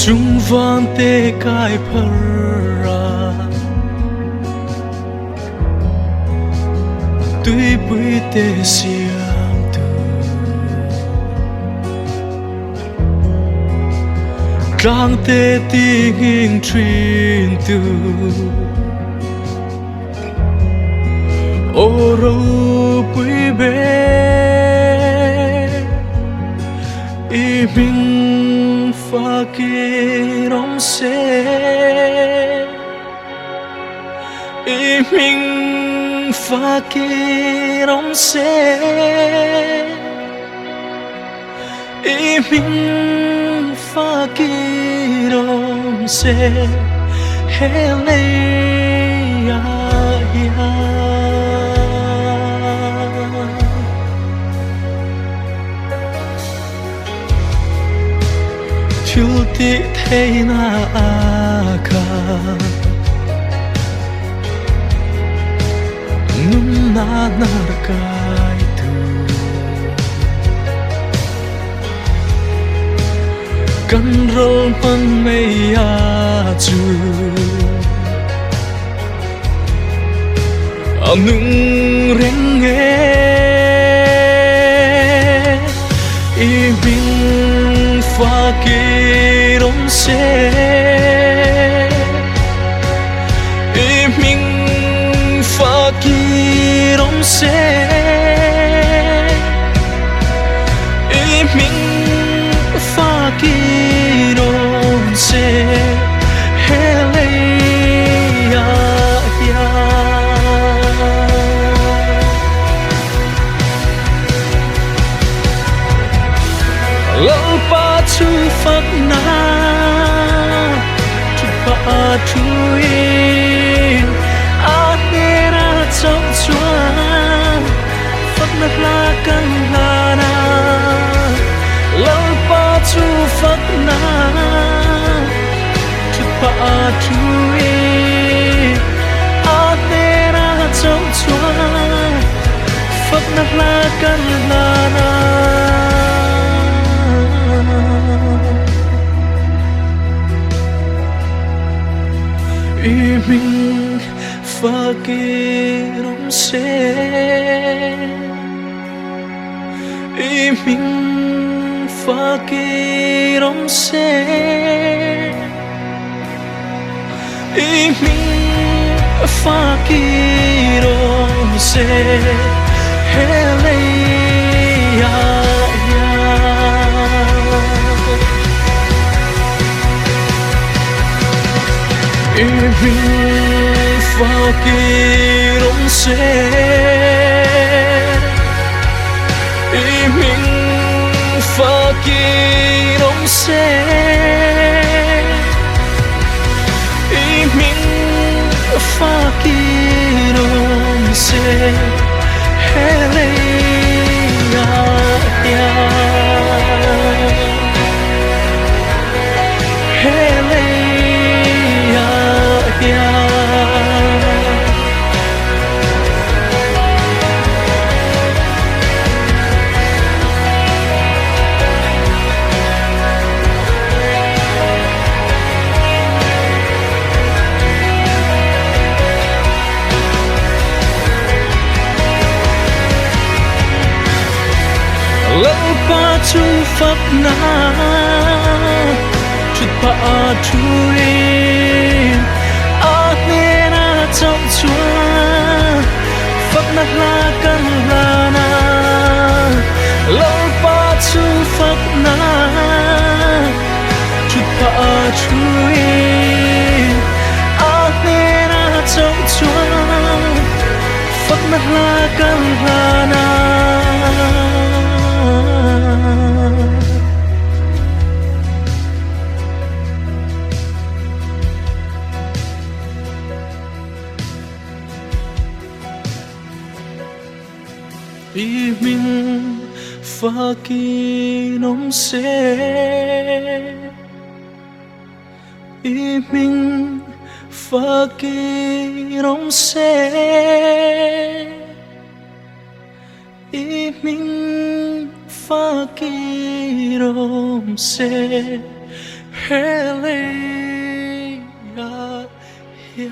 chung van te kai phara tui pui te siam tu tlang te ti hing trin tu ô rô pui be i mình pha kia rong se i mình pha kia rong se i mình pha kia rong se hele ya ya thiếu ti thế na ka num na nar kai tu kan rol man me ya chu anung reng nge i bin pha kia rong se i mình pha kia rong se i mình pha kia rong se hele ya ya lâu pa chu phật na chu pa chu in a ne ra trong chua phật nát la căn la na lâu pa chu phật na chu pa chu in a ne ra trong chua phật nát la căn la na i mình pha kia rong se i mình pha kia rong se i mình pha kia rong se hele ya i mình pha kia rong se i mình pha kia rong se i mình pha kia rong se hele ya ya hele lâu pa chu phật na chút pa chu in a ne na trong chua phật nát la căn la na lâu pa chu phật na chút pa chu in a ne na trong chua phật nát la căn la na i mình pha kia rong se i mình pha kia rong se i mình pha kia rong se Hele ya ya